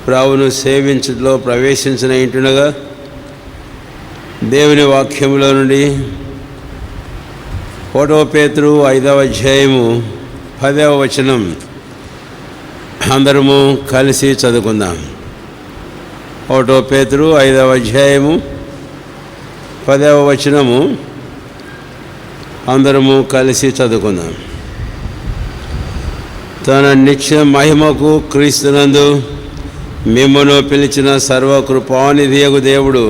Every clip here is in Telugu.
ప్రభువును సేవించలో ప్రవేశించిన ఇంటునగా దేవుని వాక్యంలో నుండి 1 పేతురు 5వ అధ్యాయము 10వ వచనం అందరము కలిసి చదువుకుందాం. 1 పేతురు 5వ అధ్యాయము 10వ వచనము అందరము కలిసి చదువుకుందాం. తన నిత్య మహిమకు క్రీస్తునందు మిమ్మును పిలిచిన సర్వకృపానిధియగు దేవుడు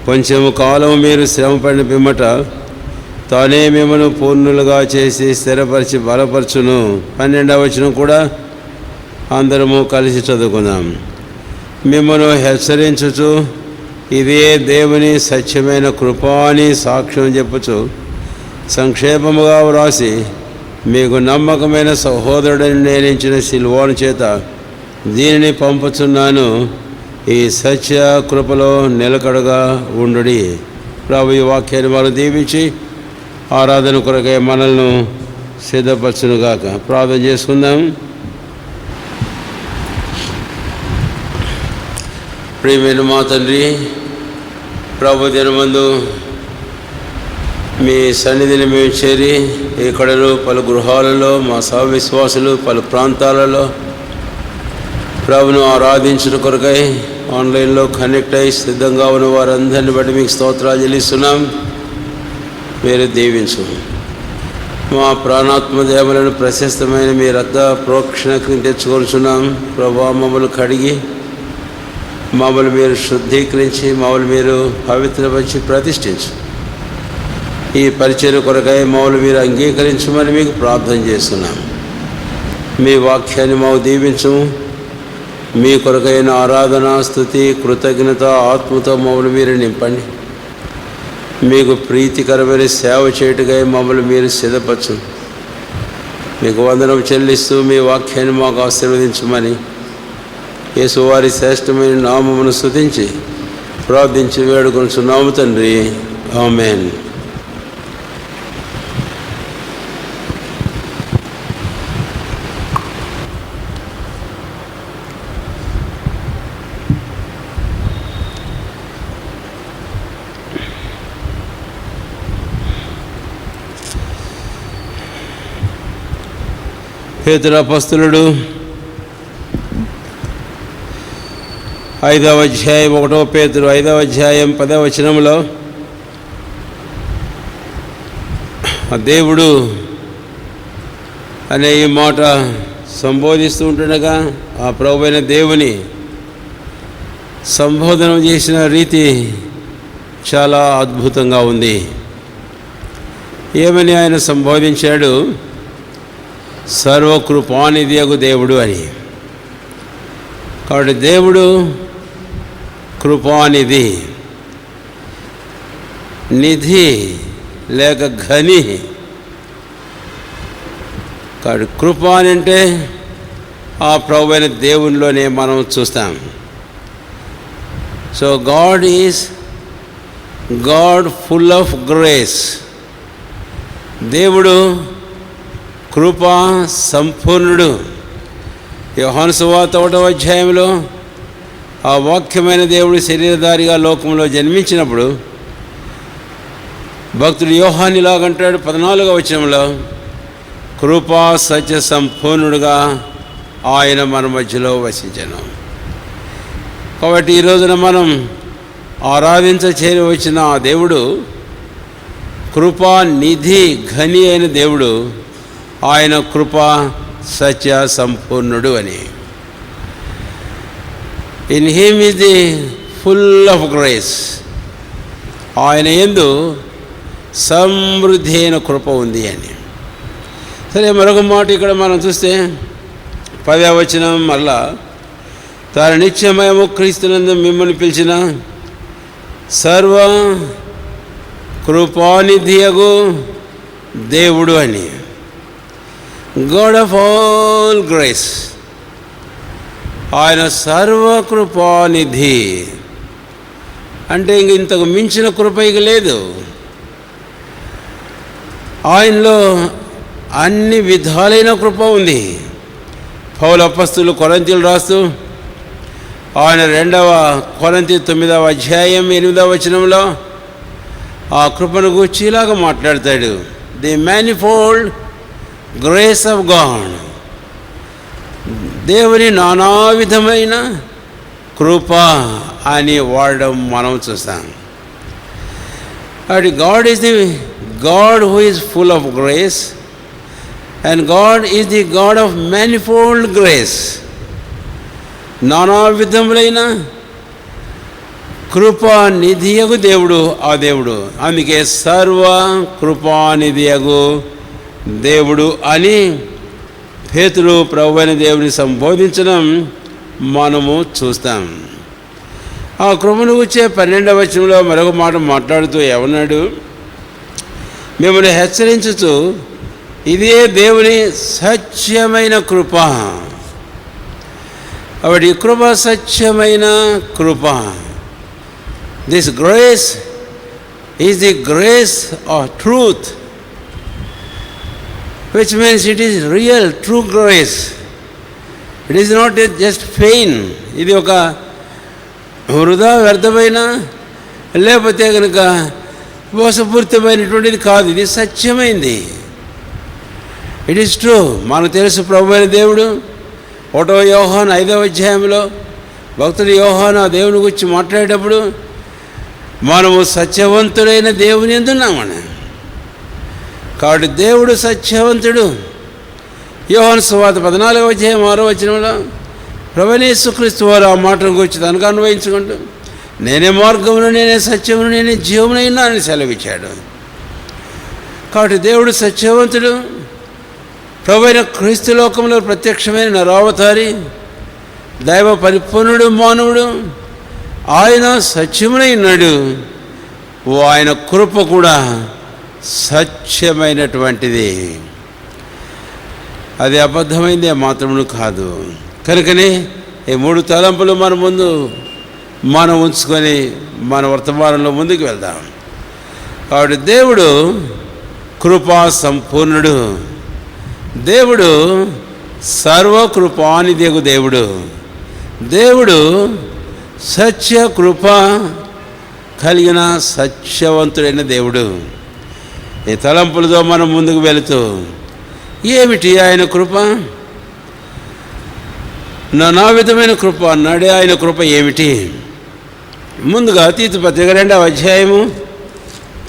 కొంచెము కాలం మీరు శ్రమపడిన పిమ్మట తానే మిమ్మను పూర్ణులుగా చేసి స్థిరపరిచి బలపరచును. 12వ వచనం కూడా అందరము కలిసి చదువుకుందాం. మిమ్మను హెచ్చరించుచు ఇదే దేవుని సత్యమైన కృప అని సాక్ష్యం చెప్పుచు సంక్షేపముగా వ్రాసి మీకు నమ్మకమైన సహోదరుడిని నేనించిన సిల్వాను చేత దీనిని పంపుచున్నాను. ఈ సత్య కృపలో నిలకడగా ఉండుడి. ప్రభు ఈ వాక్యాన్ని మనం దీవించి ఆరాధన కొరకై మనల్ని సిద్ధపరచునుగాక. ప్రార్థన చేసుకుందాం. ప్రియమైన మా తండ్రి, ప్రభు దినమందు మీ సన్నిధిని మేము చేరి ఇక్కడలో పలు గృహాలలో మా సహవిశ్వాసులు పలు ప్రాంతాలలో ప్రభును ఆరాధించిన కొరకై ఆన్లైన్లో కనెక్ట్ అయి సిద్ధంగా ఉన్న వారందరిని బట్టి మీకు స్తోత్రాలు చెల్లిస్తున్నాం. మీరు దీవించు. మా ప్రాణాత్మ దేవలను ప్రశస్తమైన మీ రక్త ప్రోక్షణకు తెచ్చుకొనుచున్నాం. ప్రభా, మమ్మల్ని కడిగి మమ్మల్ని మీరు శుద్ధీకరించి మమ్మల్ని మీరు పవిత్రపరిచి ప్రతిష్ఠించు. ఈ పరిచర్య కొరకై మమ్మల్ని మీరు అంగీకరించమని మీకు ప్రార్థన చేస్తున్నాం. మీ వాక్యాన్ని మాకు దీవించము. మీ కొరకైన ఆరాధన, స్తుతి, కృతజ్ఞత ఆత్మతో మమ్మల్ని మీరు నింపండి. మీకు ప్రీతికరమైన సేవ చేయుటకై మమ్మల్ని మీరు సిద్ధపరచు. మీకు వందనం చెల్లిస్తూ మీ వాక్యాన్ని మాకు ఆశీర్వదించమని యేసువారి శ్రేష్టమైన నామమును స్తుతించి ప్రార్థించి వేడుకొనుచున్నాము తండ్రి. ఆమేన్. పేతురు అపొస్తలుడు 5వ అధ్యాయం 1 పేతురు 5వ అధ్యాయం 10వ వచనంలో దేవుడు అనే ఈ మాట సంబోధిస్తూ ఉంటుండగా ఆ ప్రభువైన దేవుని సంబోధన చేసిన రీతి చాలా అద్భుతంగా ఉంది. ఏమని ఆయన సంబోధించాడు? సర్వకృపానిధియగు దేవుడు అని. కాబట్టి దేవుడు కృపానిధి, నిధి లేక ఘని. కాబట్టి కృప అని అంటే ఆ ప్రభువైన దేవునిలోనే మనం చూస్తాం. So God full of grace. దేవుడు కృపా సంపూర్ణుడు. యోహాను సువార్త 1వ అధ్యాయంలో ఆ వాక్యమైన దేవుడు శరీరధారిగా లోకంలో జన్మించినప్పుడు భక్తుడు యోహాను ఇలాగంటాడు 14వ వచనంలో, కృపా సత్య సంపూర్ణుడుగా ఆయన మన మధ్యలో వసించెను. కాబట్టి ఈ రోజున మనం ఆరాధించేరి వచ్చిన ఆ దేవుడు కృపా నిధి ఘని అయిన దేవుడు. ఆయన కృప సత్య సంపూర్ణుడు అని. In him is the full of grace. ఆయన యందు సమృద్ధి అయిన కృప ఉంది అని. సరే, మరొక మాట ఇక్కడ మనం చూస్తే 10వ వచనం మరలా, తన నిత్యమయము క్రీస్తునందు మిమ్మల్ని పిలిచిన సర్వ కృపానిధియగు దేవుడు అని. God of all grace. ఆయన సర్వకృపానిధి అంటే ఇంతకు మించిన కృప ఇక లేదు. ఆయనలో అన్ని విధాలైన కృప ఉంది. పౌలు అపొస్తలుడు కొరింథీయులకు రాస్తూ ఆయన 2వ కొరింథీ 9వ అధ్యాయం 8వ వచనంలో ఆ కృపను గూర్చి ఇలాగ మాట్లాడతాడు. The manifold grace of God, దేవుని నానా విధమైన కృప అని వాడడం మనం చూస్తాం. కాబట్టి God is the God who is full of grace and God is the God of manifold grace. నానా విధములైన కృపానిధియగు దేవుడు ఆ దేవుడు. అందుకే సర్వ కృపానిధియగు దేవుడు అని పేతురు ప్రభువైన దేవుని సంబోధించడం మనము చూస్తాం. ఆ కృపను వచ్చే 12వ వచనంలో మరొక మాట మాట్లాడుతూ ఏమన్నాడు? మిమ్మల్ని హెచ్చరించుతూ ఇదే దేవుని సత్యమైన కృప. కాబట్టి కృప సత్యమైన కృప. This grace is the grace of truth, which means it is real, true grace. It is not just feign. ఇది ఒక వృధా వ్యర్థమైన లేకపోతే కనుక మోసపూరితమైనటువంటిది కాదు, ఇది సత్యమైంది. It is true. మనకు తెలుసు ప్రభువైన దేవుడు 1వ యోహాను 5వ అధ్యాయంలో భక్తుడు యోహాను ఆ దేవుని గురించి మాట్లాడేటప్పుడు మనము సత్యవంతుడైన దేవుని ఎందున్నామని. కాబట్టి దేవుడు సత్యవంతుడు. యోహాను సువార్త 14వ అధ్యాయం 6వ వచనంలో ప్రభువైన యేసుక్రీస్తు వారు ఆ మాటను గురించి తనకు అన్వయించుకుంటూ నేనే మార్గమును, నేనే సత్యమును, నేనే జీవమునైనా అని సెలవిచ్చాడు. కాబట్టి దేవుడు సత్యవంతుడు. ప్రభువైన క్రీస్తు లోకంలో ప్రత్యక్షమైన నరావతారి, దైవ పరిపూర్ణుడు, మానవుడు. ఆయన సత్యమునై ఉన్నాడు. ఆయన కృప కూడా సత్యమైనటువంటిది. అది అబద్ధమైంది మాత్రమును కాదు. కనుకనే ఈ 3 తలంపులు మన ముందు మనం ఉంచుకొని మన వర్తమానంలో ముందుకు వెళ్దాం. కాబట్టి దేవుడు కృపా సంపూర్ణుడు, దేవుడు సర్వకృపానిధియగు దేవుడు, దేవుడు సత్య కృప కలిగిన సత్యవంతుడైన దేవుడు. ఈ తలంపులతో మనం ముందుకు వెళుతూ ఏమిటి ఆయన కృప? నానా విధమైన కృప అన్నాడే. ఆయన కృప ఏమిటి? ముందుగా తీతు పత్రిక 2వ అధ్యాయము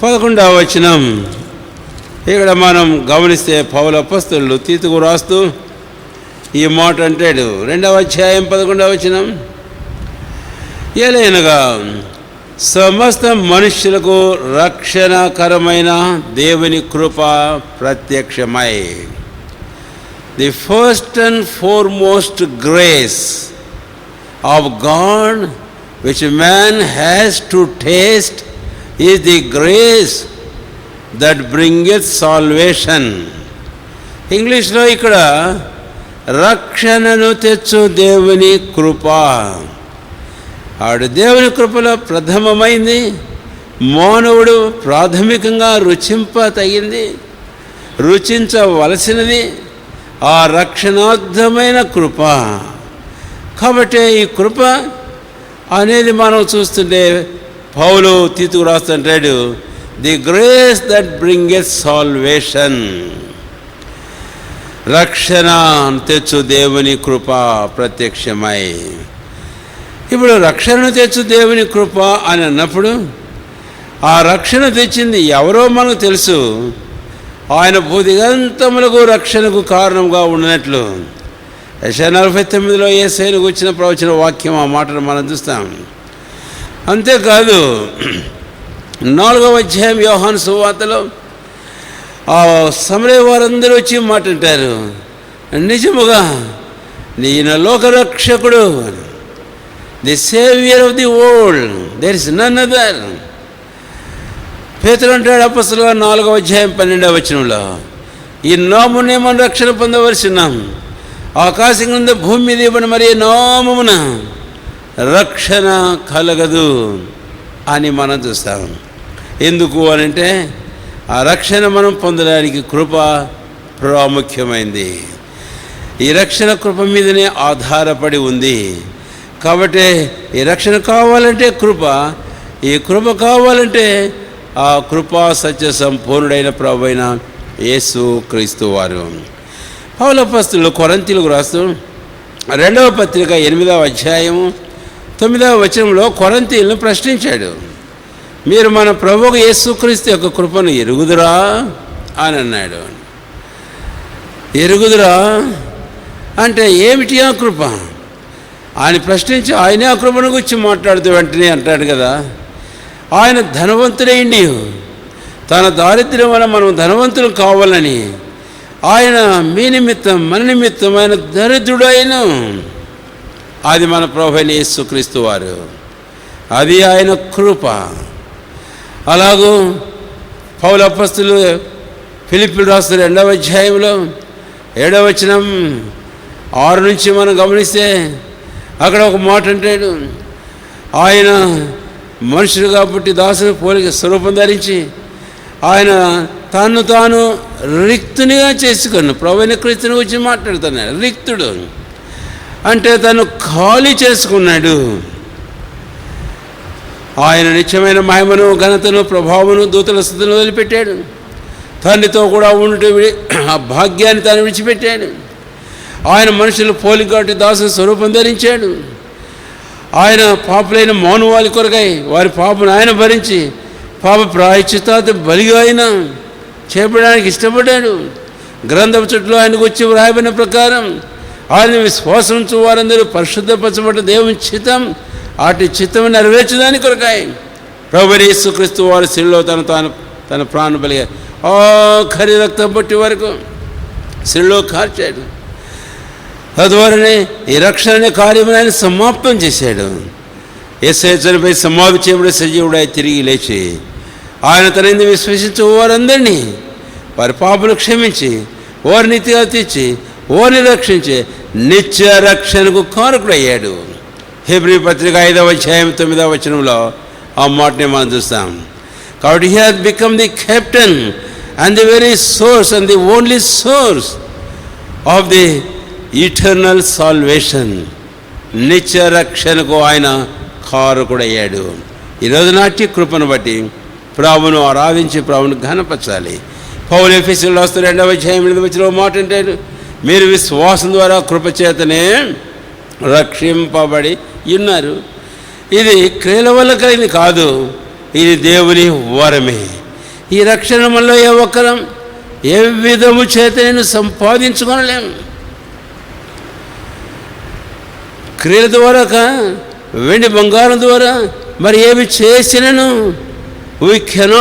11వ వచనం. ఇక్కడ మనం గమనిస్తే పౌలు అపొస్తలుడు తీతుకు రాస్తూ ఈ మాట అంటాడు. 2వ అధ్యాయం 11వ వచనం, ఏలైనగా సమస్త మనుష్యులకు రక్షణకరమైన దేవుని కృప ప్రత్యక్షమై. The first and foremost grace of God which man has to taste is the grace that bringeth salvation. ఇంగ్లీష్లో ఇక్కడ రక్షణను తెచ్చు దేవుని కృప. ఆడు దేవుని కృపలో ప్రథమమైంది. మానవుడు ప్రాథమికంగా రుచింపతగింది, రుచించవలసినది ఆ రక్షణార్థమైన కృప. కాబట్టి ఈ కృప అనేది మనం చూస్తుంటే పౌలు తీతుకు రాస్తుంటాడు, the grace that bringeth salvation. రక్షణ తెచ్చు దేవుని కృప ప్రత్యక్షమై. ఇప్పుడు రక్షణను తెచ్చు దేవుని కృప అని అన్నప్పుడు ఆ రక్షణ తెచ్చింది ఎవరో మనకు తెలుసు. ఆయన భూదిగంతములకు రక్షణకు కారణంగా ఉన్నట్లు యెషయా 49లో యేసయ్యను గురించిన ప్రవచన వాక్యం ఆ మాటను మనం చూస్తాం. అంతేకాదు 4వ అధ్యాయం యోహాను సువార్తలో ఆ సమరయ వారందరూ వచ్చి మాట అంటారు, నిజముగా ఈయన లోకరక్షకుడు, the saviour of the world, there is none other. పేతురు అంటాడు అపొస్తలుల 4వ అధ్యాయం 12వ వచనంలో, ఈ నామమునే మనం రక్షణ పొందవలసి ఉన్నాం. ఆకాశం కింద భూమి మీద ఇవ్వని మరి నామమున రక్షణ కలగదు అని మనం చూస్తాం. ఎందుకు అనంటే ఆ రక్షణ మనం పొందడానికి కృప ప్రాముఖ్యమైంది. ఈ రక్షణ కృప మీదనే ఆధారపడి ఉంది. కాబట్టి ఈ రక్షణ కావాలంటే కృప, ఈ కృప కావాలంటే ఆ కృపా సత్య సంపూర్ణుడైన ప్రభువైన యేసు క్రీస్తు వారు. పౌలు అపోస్తలుడు కొరింథీయులకు రాస్తూ 2వ పత్రిక 8వ అధ్యాయము 9వ వచనంలో కొరింథీయులను ప్రశ్నించాడు. మీరు మన ప్రభువు యేసుక్రీస్తు యొక్క కృపను ఎరుగుదురా అని అన్నాడు. ఎరుగుదురా అంటే ఏమిటి ఆ కృప ఆయన ప్రశ్నించి, ఆయనే ఆ కృపను గురించి మాట్లాడుతూ వెంటనే అంటాడు కదా, ఆయన ధనవంతుడైండి తన దారిద్ర్యం వల్ల మనం ధనవంతులు కావాలని ఆయన మీ నిమిత్తం మన నిమిత్తం ఆయన దరిద్రుడైన, అది మన ప్రభువైన యేసుక్రీస్తు వారు, అది ఆయన కృప. అలాగూ పౌలు అపోస్తలుడు ఫిలిప్పీయులకు రాసిన 2వ అధ్యాయంలో 7వ వచనం 6 నుంచి మనం గమనిస్తే అక్కడ ఒక మాట అంటాడు, ఆయన మనుషుడుగా పుట్టి దాసుని పోలిక స్వరూపం ధరించి ఆయన తాను రిక్తునిగా చేసుకున్నాను. ప్రభువైన క్రీస్తుని గురించి మాట్లాడుతున్నాడు. రిక్తుడు అంటే తను ఖాళీ చేసుకున్నాడు. ఆయన నిత్యమైన మహిమను ఘనతను ప్రభావమును దూతల స్థుతిని వదిలిపెట్టాడు. తండ్రితో కూడా ఉంటూ ఆ భాగ్యాన్ని తాను విడిచిపెట్టాడు. ఆయన మనుషులు పోలికటి దాసుని స్వరూపం ధరించాడు. ఆయన పాపులైన మానవాళి కొరకై వారి పాపను ఆయన భరించి పాప ప్రాయశ్చిత్తార్థ బలిగా ఆయన చేపడానికి ఇష్టపడ్డాడు. గ్రంథపు చుట్టూ ఆయనకు వచ్చి వ్రాయబడిన ప్రకారం ఆయన విశ్వాసంచు వారందరూ పరిశుద్ధపరచబడ్డ దేవుని చిత్తం, అటు చిత్తం నెరవేర్చడానికి కొరకాయి ప్రభువైన యేసుక్రీస్తు వారి శిలువలో తన ప్రాణ బలిగా ఆఖరి రక్తం పట్టి వరకు శిలువలో కార్చాడు. తద్వారానే ఈ రక్షణ కార్యమును ఆయన సమాప్తం చేశాడు. యేసయ్య చనిపోయి సమాధి చేయబడి సజీవుడై తిరిగి లేచి ఆయన తనని విశ్వసించే వారందరినీ వారి పాపను క్షమించి వారి నీతిగా తీర్చి వారిని రక్షించి నిత్య రక్షణకు కారకుడయ్యాడు. హెబ్రీ పత్రిక 5వ అధ్యాయం 9వ వచనంలో ఆ మాటని మనం చూస్తాం. కాబట్టి he has become the captain and the very source and the only source of the eternal salvation. నిత్య రక్షణకు ఆయన కారకుడయ్యాడు. ఈరోజు నాటి కృపను బట్టి ప్రభువును ఆరాధించి ప్రభువును ఘనపరచాలి. పౌలు ఎఫెసీయులకు రాస్తూ 2వ అధ్యాయం 8వ వచనంలో మాట అంటాడు, మీరు విశ్వాసం ద్వారా కృపచేతనే రక్షింపబడి ఉన్నారు. ఇది క్రియల వల్ల కలిగింది కాదు, ఇది దేవుని వరమే. ఈ రక్షణ వల్ల ఏ ఒక్కరం ఏ విధము చేత నేను సంపాదించుకోలేము. క్రియల ద్వారా వెండి బంగారం ద్వారా మరి ఏమి చేసినను we can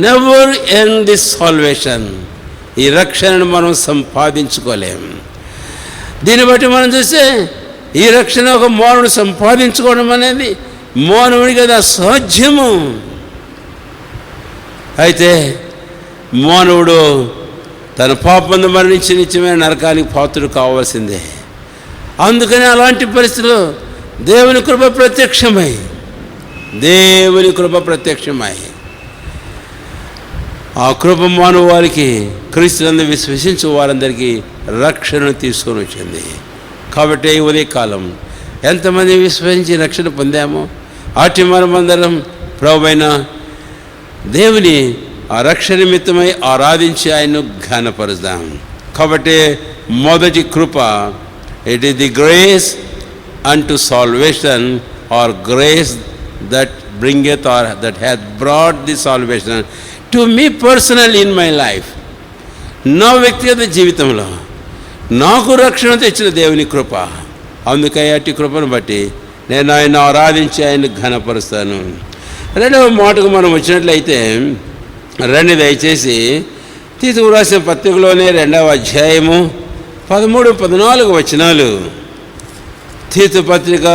never end this salvation. ఈ రక్షణను మనం సంపాదించుకోలేము. దీన్ని బట్టి మనం చూస్తే ఈ రక్షణ ఒక మానవుడు సంపాదించుకోవడం అనేది మానవుడికి అది అసాధ్యము. అయితే మానవుడు తన పాపందు మరణించి నిత్యమైన నరకానికి పాత్రుడు కావాల్సిందే. అందుకని అలాంటి పరిస్థితుల్లో దేవుని కృప ప్రత్యక్షమై ఆ కృప మానవాళికి క్రీస్తునందు విశ్వసించే వారందరికీ రక్షణను తీసుకొని వచ్చింది. కాబట్టి ఈ ఉదయకాలం ఎంతమంది విశ్వసించి రక్షణ పొందామో అటు మనమందరం ప్రభువైన దేవుని ఆ రక్షణ నిమిత్తమై ఆరాధించి ఆయన్ను ఘనపరుద్దాం. కాబట్టి మొదటి కృప, it is the grace unto salvation or grace that bringeth or that hath brought the salvation to me personally in my life. నా వ్యక్తిగత జీవితంలో నాకు రక్షణ తెచ్చిన దేవుని కృప. అందుకే అట్టి కృపను బట్టి నేను ఆయన ఆరాధించి ఆయన ఘనపరుస్తాను. 2వ మాటకు మనం వచ్చినట్లయితే రండి దయచేసి తీతుకు రాసిన పత్రికలోనే 2వ అధ్యాయము 13-14 వచనాలు. తీతు పత్రిక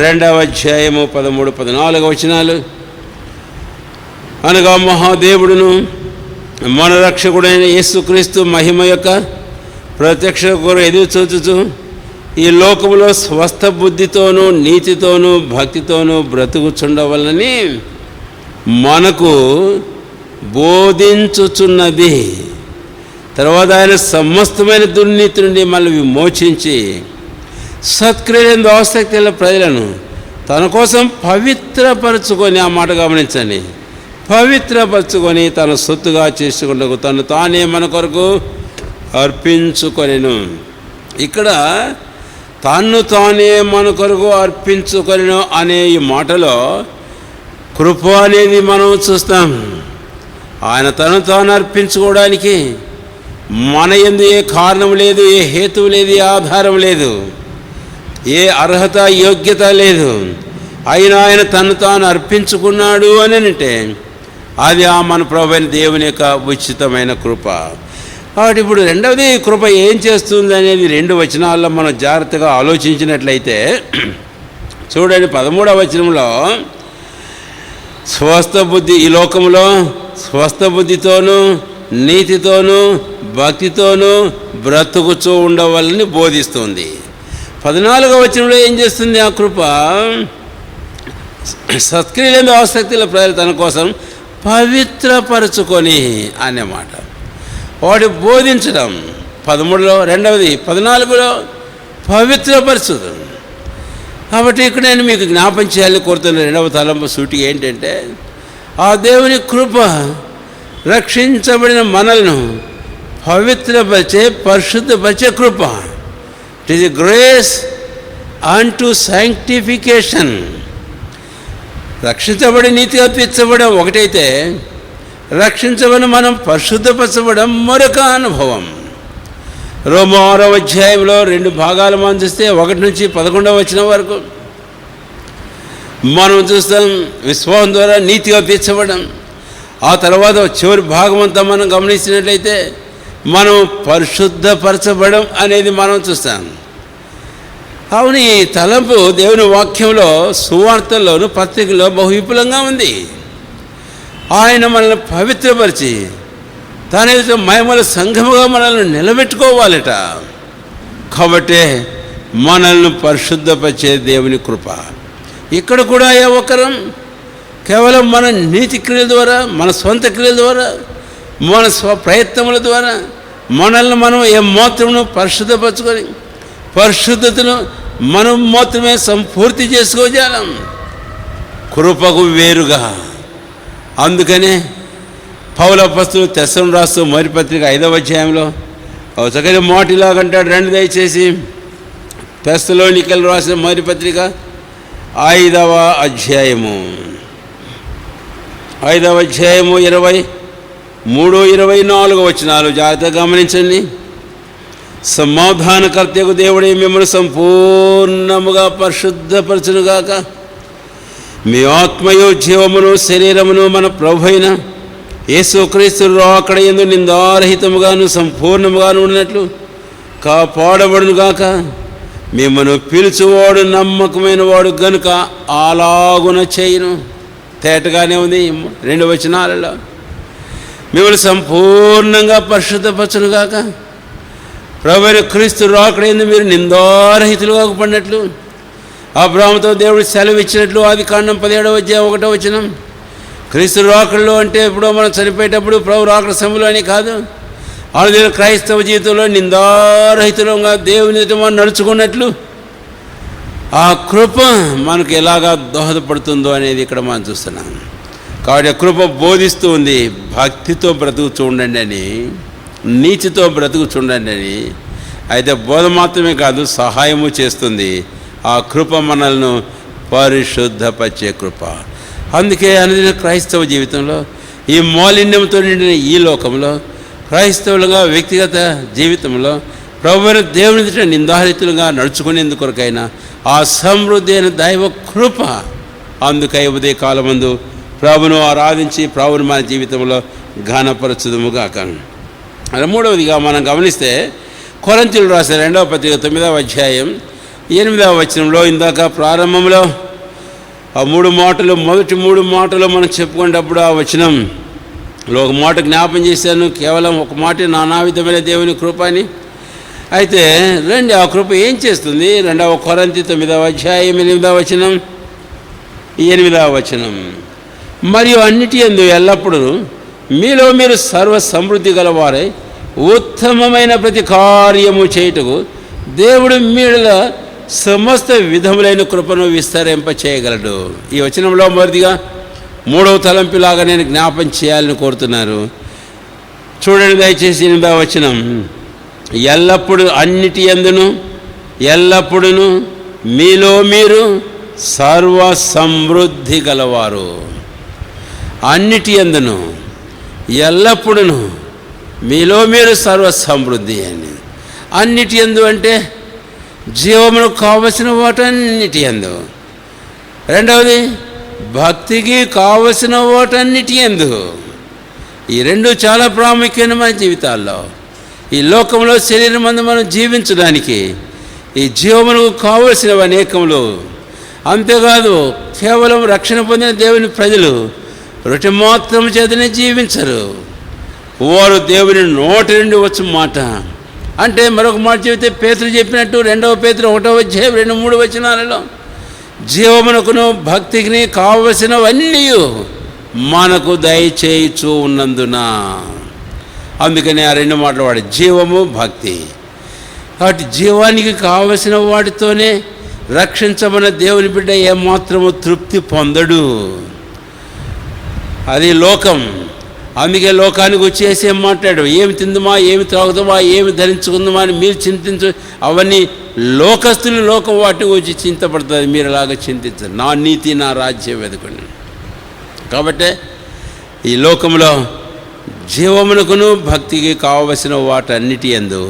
2వ అధ్యాయము 13-14 వచనాలు. అనగా మహాదేవుడును మన రక్షకుడైన యేసుక్రీస్తు మహిమ యొక్క ప్రత్యక్ష కొరకు ఎదురు చూచుచు ఈ లోకములో స్వస్థ బుద్ధితోనూ నీతితోనూ భక్తితోనూ బ్రతుకుచుండవలని మనకు బోధించుచున్నది. తర్వాత ఆయన సమస్తమైన దుర్నీతి నుండి మనల్ని విమోచించి సత్క్రియలందు ఆసక్తి గల ప్రజలను తన కోసం పవిత్రపరచుకొని, ఆ మాట గమనించండి, పవిత్రపరచుకొని తన సొత్తుగా చేసుకుంటూ తను తానే మన కొరకు అర్పించుకొనెను. ఇక్కడ తన్ను తానే మన కొరకు అర్పించుకొనెను అనే ఈ మాటలో కృప అనేది మనం చూస్తాం. ఆయన తను తాను అర్పించుకోవడానికి మన యందు ఏ కారణం లేదు, ఏ హేతువు లేదు, ఏ ఆధారం లేదు, ఏ అర్హత యోగ్యత లేదు. అయినా ఆయన తను తాను అర్పించుకున్నాడు అని అంటే అది మన ప్రభువైన దేవుని యొక్క ఉచితమైన కృప. కాబట్టి ఇప్పుడు రెండవది కృప ఏం చేస్తుంది అనేది 2 వచనాల్లో మనం జాగ్రత్తగా ఆలోచించినట్లయితే చూడండి, 13వ వచనంలో స్వస్థ బుద్ధి, ఈ లోకంలో స్వస్థ బుద్ధితోనూ నీతితోనూ భక్తితోనూ బ్రతుకుచూ ఉండవాలని బోధిస్తుంది. 14వ వచనంలో ఏం చేస్తుంది ఆ కృప? సత్క్రియలందు ఆసక్తిల ప్రజలు తన కోసం పవిత్రపరచుకొని అన్నమాట. వాటి బోధించడం 13లో, రెండవది 14లో పవిత్రపరచడం. కాబట్టి ఇక్కడ నేను మీకు జ్ఞాపం చేయాలని కోరుతున్న 2వ తలంపు సూటి ఏంటంటే, ఆ దేవుని కృప రక్షించబడిన మనలను పవిత్రపరిచే, పరిశుద్ధపరిచే కృప. ఇట్ ఈజ్ ఎ గ్రేస్ అంటూ సాంక్టిఫికేషన్. రక్షించబడి నీతిగా తీర్చబడడం ఒకటైతే, రక్షించబడి మనం పరిశుద్ధపరచబడడం మరొక అనుభవం. రోమా 6వ అధ్యాయంలో 2 భాగాలు మనం చూస్తే 1 నుంచి 11వ వచనం వరకు మనం చూస్తాం. విశ్వాసం ద్వారా నీతిగా తీర్చబడడం. ఆ తర్వాత చివరి భాగం అంతా మనం గమనించినట్లయితే మనం పరిశుద్ధపరచబడం అనేది మనం చూస్తాం. అవును, ఈ తలంపు దేవుని వాక్యంలో, సువార్తల్లోను పత్రికలో బహు విపులంగా ఉంది. ఆయన మనల్ని పవిత్రపరిచి తన ఎదుట మహిమల సంఘముగా మనల్ని నిలబెట్టుకోవాలట. కాబట్టి మనల్ని పరిశుద్ధపరిచే దేవుని కృప. ఇక్కడ కూడా ఏ ఒక్కరం కేవలం మన నీతి క్రియల ద్వారా, మన సొంత క్రియల ద్వారా, మన ప్రయత్నముల ద్వారా మనల్ని మనం ఏ మాత్రమును పరిశుద్ధపరచుకొని పరిశుద్ధతను మనం మాత్రమే సంపూర్తి చేసుకోజాలం, కృపకు వేరుగా. అందుకనే పౌలు అపోస్తలుడు తెస్సలోనికీయులకు రాస్తూ మొదటి పత్రిక 5వ అధ్యాయంలో చక్కని మాటిలాగంటాడు. రండి దయచేసి తెస్సలోనికీయులకు రాసిన మొదటి పత్రిక 5వ అధ్యాయము 23, 24 వచనాలు జాగ్రత్తగా గమనించండి. సమాధానకర్తకు దేవుడే మిమ్మల్ని సంపూర్ణముగా పరిశుద్ధపరచునుగాక. మీ ఆత్మయు జీవమును శరీరమును మన ప్రభువైన యేసుక్రీస్తు రాకడ యందు నిందారహితముగాను సంపూర్ణముగాను ఉన్నట్లు కాపాడబడునుగాక. మిమ్మను పిలుచువాడు నమ్మకమైన వాడు గనుక అలాగున చేయును. తేటగానే ఉంది 2 వచనాలలో. మిమ్మల్ని సంపూర్ణంగా పరిశుద్ధపరచునుగాక. ప్రభువైన క్రీస్తు రాకడ యందు మీరు నిందారహితులుగా పడినట్లు అబ్రాహాముతో దేవుడు సెలవు ఇచ్చినట్లు ఆదికాండం 17వ అధ్యాయం 1వ వచనం. క్రీస్తు రాకడలో అంటే ఎప్పుడో మనం చనిపోయేటప్పుడు ప్రభు రాకడ సమయంలో అని కాదు. ఆదిన క్రైస్తవ జీవితంలో నిందారహితులంగా దేవుని ఎదుట మనం నడుచుకున్నట్లు ఆ కృప మనకు ఎలాగా దోహదపడుతుందో అనేది ఇక్కడ మనం చూస్తున్నాం. కాబట్టి కృప బోధిస్తూ ఉంది, భక్తితో బ్రతుకు చూడండి అని, నీతితో బ్రతుకు చూడండి అని. అయితే బోధ మాత్రమే కాదు, సహాయము చేస్తుంది. ఆ కృప మనల్ని పరిశుద్ధపరిచే కృప. అందుకే అనుదిన క్రైస్తవ జీవితంలో, ఈ మాలిన్యంతో నిండిన ఈ లోకంలో, క్రైస్తవులుగా వ్యక్తిగత జీవితంలో ప్రభువైన దేవుని ఎదుట నిందారహితులుగా నడుచుకునేందుకొరకైనా ఆ సమృద్ధి అయిన దైవ కృప. అందుకై ఉదయ కాలమందు ప్రభును ఆరాధించి ప్రభుని మన జీవితంలో ఘనపరచుదుముగాక. మూడవదిగా మనం గమనిస్తే కొరింథీయులకు రాసిన 2వ పత్రిక 9వ అధ్యాయం 8వ వచనంలో ఇందాక ప్రారంభంలో ఆ 3 మాటలు, మొదటి 3 మాటలు మనం చెప్పుకునేటప్పుడు ఆ వచనంలో ఒక మాట జ్ఞాపం చేశాను. కేవలం ఒక మాట నానా విధమైన దేవుని కృప అని. అయితే రండి, ఆ కృప ఏం చేస్తుంది? 2వ కొరింథీ 9వ అధ్యాయం 8వ వచనం, 8వ వచనం. మరియు అన్నిటి యందు ఎల్లప్పుడూ మీలో మీరు సర్వ సమృద్ధి గలవారై ఉత్తమమైన ప్రతి కార్యము చేయుటకు దేవుడు మీడల సమస్త విధములైన కృపను విస్తరింప చేయగలడు. ఈ వచనంలో మొదటిగా 3వ తలంపులాగా నేను జ్ఞాపం చేయాలని కోరుతున్నారు. చూడండి దయచేసి 8వ వచనం. ఎల్లప్పుడూ అన్నిటి యందును ఎల్లప్పుడూ మీలో మీరు సర్వ సమృద్ధి గలవారు. అన్నిటి యందును ఎల్లప్పుడూ మీలో మీరు సర్వ సమృద్ధి అని. అన్నిటి యందు అంటే జీవమునకు కావలసిన వాటన్నిటి యందు. రెండవది భక్తికి కావలసిన వాటన్నిటి యందు. ఈ రెండు చాలా ప్రాముఖ్యమైన మన జీవితాల్లో. ఈ లోకంలో శరీరం మందు మనం జీవించడానికి ఈ జీవమునకు కావలసినవి అనేకములు. అంతేకాదు కేవలం రక్షణ పొందిన దేవుని ప్రజలు రొట్టె మాత్రం చేతనే జీవించరు. వారు దేవుని నోటి నుండి వచ్చు మాట. అంటే మరొక మాట చెబితే పేతురు చెప్పినట్టు 2వ పేతురు 1వ అధ్యాయం 2-3 వచనాలలో జీవమునకును భక్తికి కావలసినవన్నీ మనకు దయచేయచ్చు ఉన్నందున. అందుకని ఆ 2 మాటలు వాడు, జీవము భక్తి. కాబట్టి జీవానికి కావలసిన వాటితోనే రక్షించబడిన దేవుని బిడ్డ ఏమాత్రము తృప్తి పొందడు. అది లోకం. అందుకే లోకానికి వచ్చేసి ఏం మాట్లాడు, ఏమి తిందుమా, ఏమి త్రాగుదామా, ఏమి ధరించుకుందామా అని మీరు చింతించు. అవన్నీ లోకస్తులు లోకం వాటికి వచ్చి చింతపడుతుంది. మీరు అలాగా చింతించరు. నా నీతి నా రాజ్యం వెతుకుని. కాబట్టి ఈ లోకంలో జీవమునకును భక్తికి కావలసిన వాటన్నిటి యందు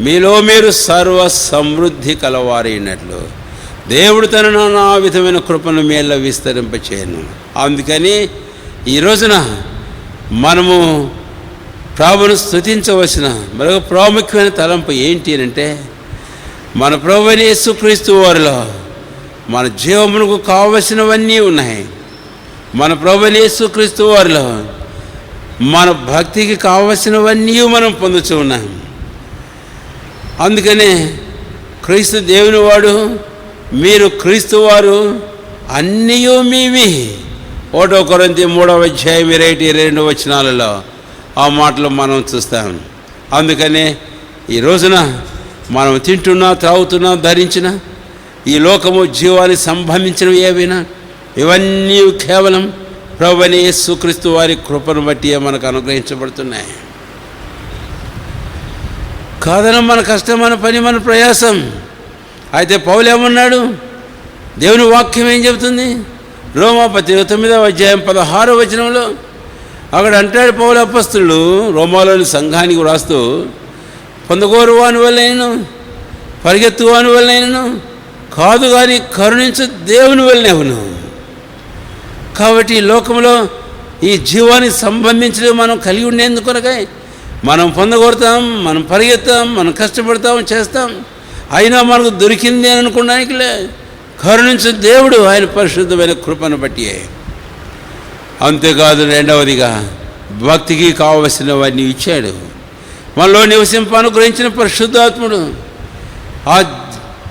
మీలో మీరు సర్వ సమృద్ధి కలవారైనట్లు దేవుడు తన నానా విధమైన కృపను మీలో విస్తరింపచేయను. అందుకని ఈ రోజున మనము ప్రభువును స్తుతించవలసిన మరొక ప్రాముఖ్యమైన తలంపు ఏంటి అంటే, మన ప్రభువైన యేసుక్రీస్తు వారిలో మన జీవమునకు కావలసినవన్నీ ఉన్నాయి. మన ప్రభువైన యేసుక్రీస్తు వారిలో మన భక్తికి కావలసినవన్నీ మనం పొందుతూ ఉన్నాం. అందుకనే క్రీస్తు దేవుని వాడు, మీరు క్రీస్తు వారు, అన్నీ మీవి. 1 కొరింథీ 3వ అధ్యాయం 22 వచనాలలో ఆ మాటలు మనం చూస్తాం. అందుకనే ఈ రోజున మనం తింటున్నా, త్రాగుతున్నా, ధరించిన ఈ లోకము జీవానికి సంబంధించినవి ఏవైనా ఇవన్నీ కేవలం ప్రభువైన యేసుక్రీస్తు వారి కృపను బట్టి మనకు అనుగ్రహించబడుతున్నాయి. కాదన మన కష్టం, మన పని, మన ప్రయాసం. అయితే పౌలు ఏమన్నాడు? దేవుని వాక్యం ఏం చెబుతుంది? రోమాపత్రిక 9వ అధ్యాయం 16వ వచనంలో అక్కడ అంటాడు పౌలు అపొస్తలుడు రోమాలోని సంఘానికి వ్రాస్తూ, పొందగోరు వాని వల్లైనను పరిగెత్తు వాని వల్లైనను కాదు కానీ కరుణించు దేవుని వల్లనేవును. కాబట్టి ఈ లోకంలో ఈ జీవానికి సంబంధించినవి మనం కలిగి ఉండేందుకొరకై మనం పొందగోరుతాం, మనం పరిగెత్తాం, మనం కష్టపడతాం, చేస్తాం. అయినా మనకు దొరికింది అని అనుకోవడానికిలే. కరుణించు దేవుడు ఆయన పరిశుద్ధమైన కృపను బట్టి. అంతేకాదు రెండవదిగా భక్తికి కావలసినవన్నీ ఇచ్చాడు. మనలో నివసింప అనుగ్రహించిన పరిశుద్ధాత్ముడు ఆ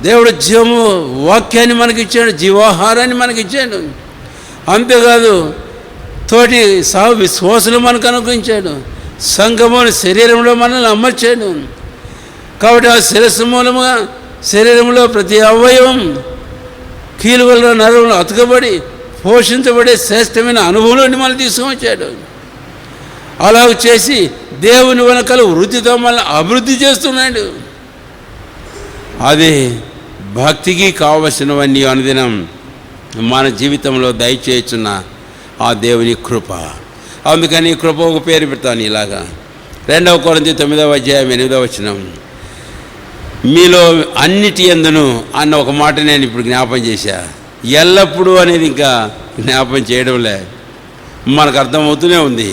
దేవుడు జీవము వాక్యాన్ని మనకిచ్చాడు, జీవాహారాన్ని మనకిచ్చాడు. అంతేకాదు తోటి విశ్వాసులు మనకు అనుగ్రహించాడు. సంఘముని శరీరంలో మనల్ని అమర్చాడు. కాబట్టి ఆ శిరస్సు మూలముగా శరీరంలో ప్రతి అవయవం కీలువల నరువులు అతుకబడి పోషించబడే శ్రేష్టమైన అనుభవంలోని మనం తీసుకొచ్చాడు. అలాగ చేసి దేవుని వెనకాల వృద్ధితో మనల్ని అభివృద్ధి చేస్తున్నాడు. అది భక్తికి కావలసినవన్నీ అనుదినం మన జీవితంలో దయచేయుచున్న ఆ దేవుని కృప. అందుకని కృప ఒక పేరు పెడతాను ఇలాగా. 2 కొరింథీ 9వ అధ్యాయం 8వ వచనం, మీలో అన్నిటి యందును అన్న ఒక మాట నేను ఇప్పుడు జ్ఞాపం చేశా. ఎల్లప్పుడూ అనేది ఇంకా జ్ఞాపం చేయడంలే, మనకు అర్థమవుతూనే ఉంది.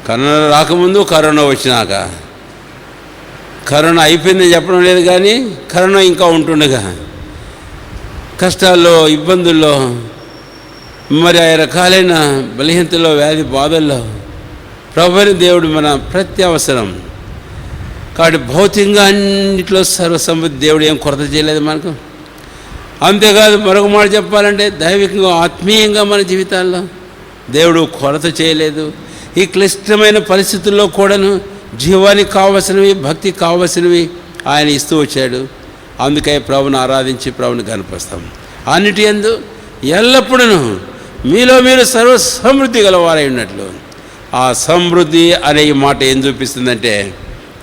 కరోనా రాకముందు, కరోనా వచ్చినాక. కరోనా అయిపోయిందని చెప్పడం లేదు కానీ కరోనా ఇంకా ఉంటుండగా కష్టాల్లో, ఇబ్బందుల్లో, మరి ఆ రకాలైన బలహీనతలో, వ్యాధి బాధల్లో ప్రభువైన దేవుడు మన ప్రతి అవసరం. కాబట్టి భౌతికంగా అన్నింటిలో సర్వసమృద్ధి దేవుడు ఏం కొరత చేయలేదు మనకు. అంతేకాదు మరొక మాట చెప్పాలంటే దైవికంగా, ఆత్మీయంగా మన జీవితాల్లో దేవుడు కొరత చేయలేదు. ఈ క్లిష్టమైన పరిస్థితుల్లో కూడాను జీవానికి కావలసినవి, భక్తికి కావలసినవి ఆయన ఇస్తూ వచ్చాడు. అందుకే ప్రభుని ఆరాధించి ప్రభుని కనిపిస్తాం. అన్నిటి యందు ఎల్లప్పుడూ మీలో మీరు సర్వ సమృద్ధి గలవారై ఉన్నట్లు. ఆ సమృద్ధి అనే ఈ మాట ఏం చూపిస్తుందంటే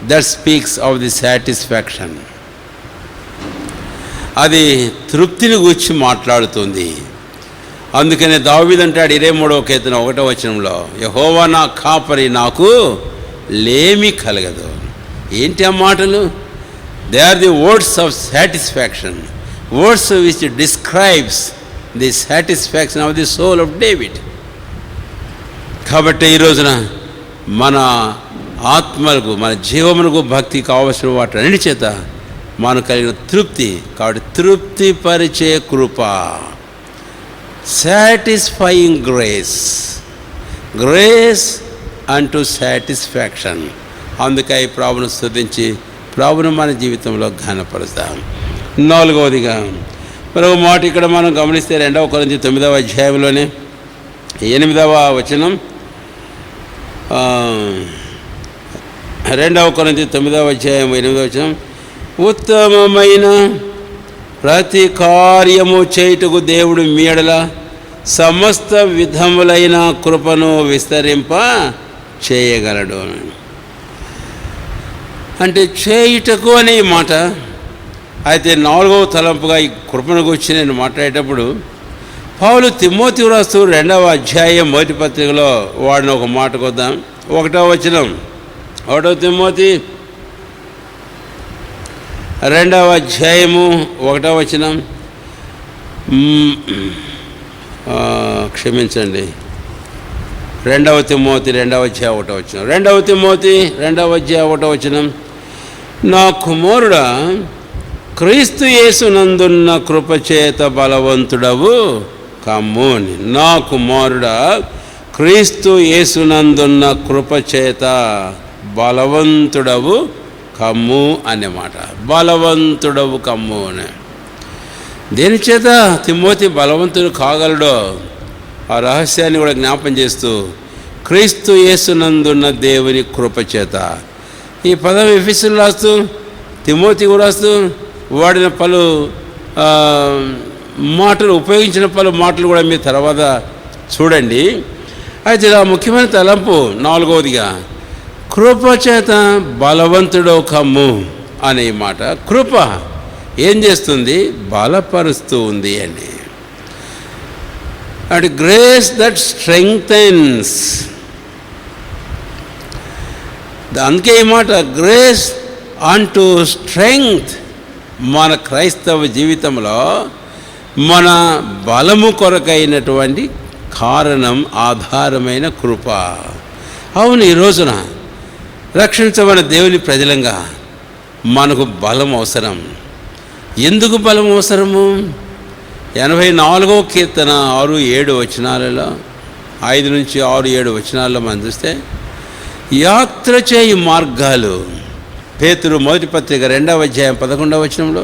that speaks of the satisfaction. అది తృప్తిని గురించి మాట్లాడుతుంది. అందుకనే దావీదు అంటాడు 23వ కీర్తన 1వ వచనంలో, యెహోవా నా కాపరి, నాకు లేమి కలగదు. ఏంటి ఆ మాటలు? They are the words of satisfaction, words which describes the satisfaction of the soul of David. కాబట్టి ఈ రోజున మన ఆత్మలకు, మన జీవమునకు భక్తి కావలసిన వాటి అన్నిటి చేత మనకు కలిగిన తృప్తి, కాబట్టి తృప్తి పరిచే కృప, సాటిస్ఫైయింగ్ గ్రేస్, గ్రేస్ అంటూ సాటిస్ఫాక్షన్. అందుకే ఈ ప్రభును స్తుతించి ప్రభును మన జీవితంలో ఘనపరుస్తాం. 4వదిగా మరొక మాట ఇక్కడ మనం గమనిస్తే 2 కొరింథీ 9వ అధ్యాయంలోనే 8వ వచనం, 2 కొరింథీ 9వ అధ్యాయం 8వ వచనం, ఉత్తమమైన ప్రతి కార్యము చేయుటకు దేవుడు మీ యెడల సమస్త విధములైన కృపను విస్తరింప చేయగలడు. అంటే చేయుటకు అనే మాట. అయితే 4వ తలంపుగా ఈ కృపను గురించి నేను మాట్లాడేటప్పుడు పౌలు తిమోతికి రాస్తూ 2వ అధ్యాయం 1వ పత్రికలో వాడిన ఒక మాట కొద్దాం. 1వ వచనం, 1వ తిమోతి 2వ అధ్యాయము 1వ వచనం, క్షమించండి, 2వ తిమోతి 2వ అధ్యాయం 1వ వచనం, 2వ తిమోతి 2వ అధ్యాయం 1వ వచనం, నా కుమారుడా, క్రీస్తు యేసునందున్న కృపచేత బలవంతుడవు కమ్ము. నా కుమారుడా, క్రీస్తు యేసునందున్న కృపచేత బలవంతుడవు కమ్ము అన్నమాట. బలవంతుడవు కమ్ము అని దేని చేత తిమోతి బలవంతుడు కాగలడో ఆ రహస్యాన్ని కూడా జ్ఞాపం చేస్తూ క్రీస్తు యేసునందున్న దేవుని కృపచేత. ఈ పదం ఎఫెసీయులకు రాస్తూ తిమోతికి రాస్తూ వాడిన పలు మాటలు, ఉపయోగించిన పలు మాటలు కూడా మీరు తర్వాత చూడండి. అయితే ఇలా ముఖ్యమైన తలంపు 4వదిగా కృపచేత బలవంతుడో కమ్ము అనే మాట. కృప ఏం చేస్తుంది? బలపరుస్తూ ఉంది అని. At grace that strengthens. అందుకే ఈ మాట గ్రేస్ అంటూ స్ట్రెంగ్త్. మన క్రైస్తవ జీవితంలో మన బలము కొరకైనటువంటి కారణం, ఆధారమైన కృప. అవును, ఈ రోజున రక్షించబడిన దేవుని ప్రజలంగా మనకు బలం అవసరం. ఎందుకు బలం అవసరము? 84వ కీర్తన 6-7 వచనాలలో, 5 నుంచి 6-7 వచనాల్లో మనం చూస్తే యాత్ర చేయు మార్గాలు. పేతురు మొదటి పత్రిక 2వ అధ్యాయం 11వ వచనంలో,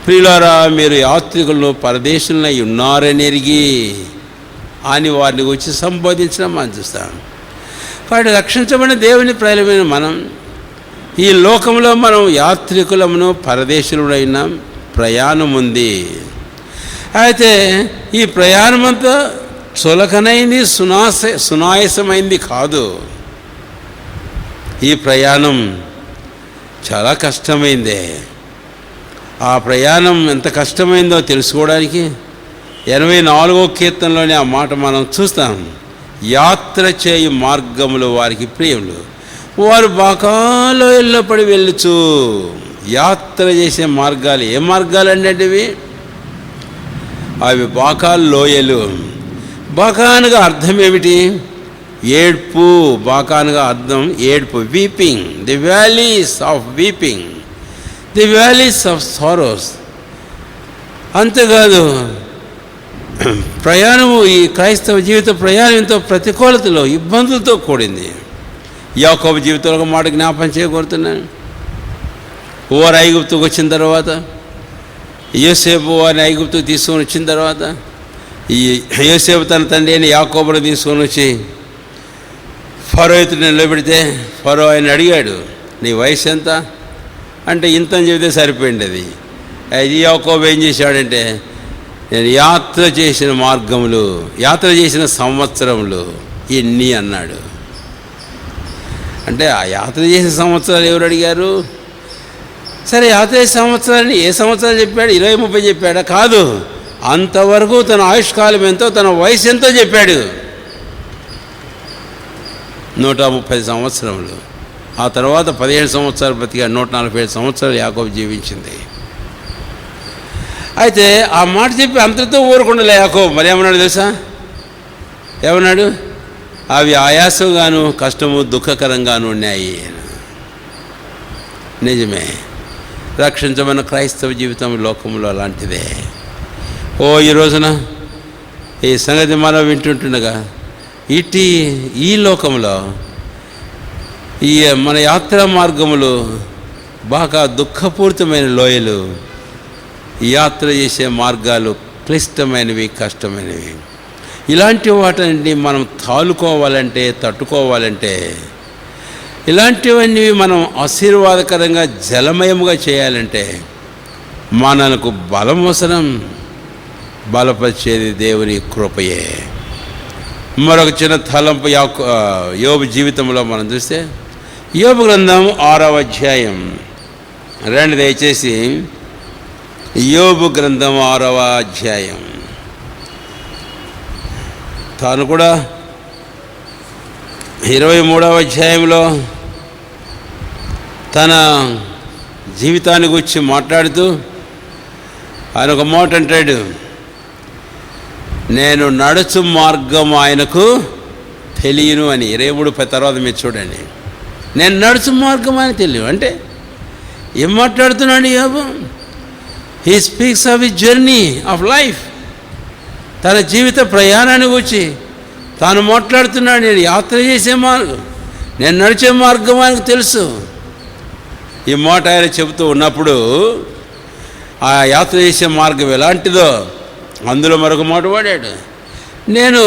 ప్రియులారా, మీరు యాత్రికులను పరదేశులై ఉన్నారని ఎరిగి అని వారిని వచ్చి సంబోధించడం మనం చూస్తాం. కాబట్టి రక్షించబడిన దేవుని ప్రజలమైన మనం ఈ లోకంలో మనం యాత్రికులమును పరదేశులైన ప్రయాణం ఉంది. అయితే ఈ ప్రయాణం అంతా చులకనైంది, సునాయాసమైంది కాదు. ఈ ప్రయాణం చాలా కష్టమైందే. ఆ ప్రయాణం ఎంత కష్టమైందో తెలుసుకోవడానికి 84వ కీర్తనలోని ఆ మాట మనం చూస్తాం. యాత్ర చేయు మార్గములు వారికి ప్రియములు, వారు బాకాలో ఎల్లపడి వెళ్ళుచు. యాత్ర చేసే మార్గాలు ఏ మార్గాలు అంటే అవి బాకాలు, లోయలు. బాకానుగా అర్థం ఏమిటి? ఏడ్పు. బాకానుగా అర్థం ఏడ్పు, weeping, the valleys of weeping, the valleys of sorrows. అంతేకాదు, ప్రయాణము, ఈ క్రైస్తవ జీవిత ప్రయాణం ఎంతో ప్రతికూలతలో, ఇబ్బందులతో కూడింది. యాకోబు జీవితంలో ఒక మాట జ్ఞాపం చేయకూరుతున్నాను. ఓరు ఐగుప్తుకు వచ్చిన తర్వాత, యోసేపు వారిని ఐగుప్తుకు తీసుకొని వచ్చిన తర్వాత, ఈ యోసేపు తన తండ్రి అయిన యాకోబును తీసుకొని వచ్చి ఫరో ఎదుట నిలబెడితే ఫరో ఆయన అడిగాడు, నీ వయసు ఎంత అంటే ఇంతని చెబితే సరిపోయింది. అది యాకోబు ఏం చేశాడంటే, నేను యాత్ర చేసిన సంవత్సరములు ఎన్ని అన్నాడు. అంటే ఆ యాత్ర చేసిన సంవత్సరాలు ఎవరు అడిగారు? సరే, యాత్ర చేసిన సంవత్సరాలని ఏ సంవత్సరాలు చెప్పాడు? 20-30 చెప్పాడా? కాదు, అంతవరకు తన ఆయుష్కాలం ఎంతో, తన వయసు ఎంతో చెప్పాడు. 130 సంవత్సరములు. ఆ తర్వాత 15 సంవత్సరాలు బ్రతికాడు. 147 సంవత్సరాలు యాకోబు జీవించింది. అయితే ఆ మాట చెప్పి అంతటితో ఊరుకుండలే యాకోబు. మరి ఏమన్నాడు తెలుసా? ఏమన్నాడు? అవి ఆయాసంగాను కష్టము దుఃఖకరంగాను ఉన్నాయి. నిజమే, రక్షించమన్న క్రైస్తవ జీవితం లోకంలో అలాంటిదే. ఈ రోజున ఈ సంగతి మనం వింటుంటుండగా ఈ లోకంలో ఈ మన యాత్రా మార్గములు బాగా దుఃఖపూరితమైన లోయలు, యాత్ర చేసే మార్గాలు క్లిష్టమైనవి, కష్టమైనవి. ఇలాంటి వాటిని మనం తట్టుకోవాలంటే ఇలాంటివన్నీ మనం ఆశీర్వాదకరంగా జలమయముగా చేయాలంటే మనకు బలం అవసరం. బలపరిచేది దేవుని కృపయే. మరొక చిన్న తలంపు యోబు జీవితంలో మనం చూస్తే, యోబు గ్రంథం 6వ అధ్యాయం రండి దయచేసి. యోబు గ్రంథం 6వ అధ్యాయం. తాను కూడా 23వ అధ్యాయంలో తన జీవితాన్ని గురించి మాట్లాడుతూ ఆయన ఒక మాట అంటాడు, నేను నడుచు మార్గం ఆయనకు తెలియను అని. 23 తర్వాత మీరు చూడండి, నేను నడుచు మార్గం ఆయన తెలియను అంటే ఏం మాట్లాడుతున్నాడు యోబు? He speaks of his journey of life. తన జీవిత ప్రయాణాన్ని గురించి తాను మాట్లాడుతున్నాడు. నేను యాత్ర చేసే మార్గం, నేను నడిచే మార్గం ఆయనకు తెలుసు. ఈ మాట ఆయన చెబుతూ ఉన్నప్పుడు ఆ యాత్ర చేసే మార్గం ఎలాంటిదో అందులో మరొక మాట వాడాడు, నేను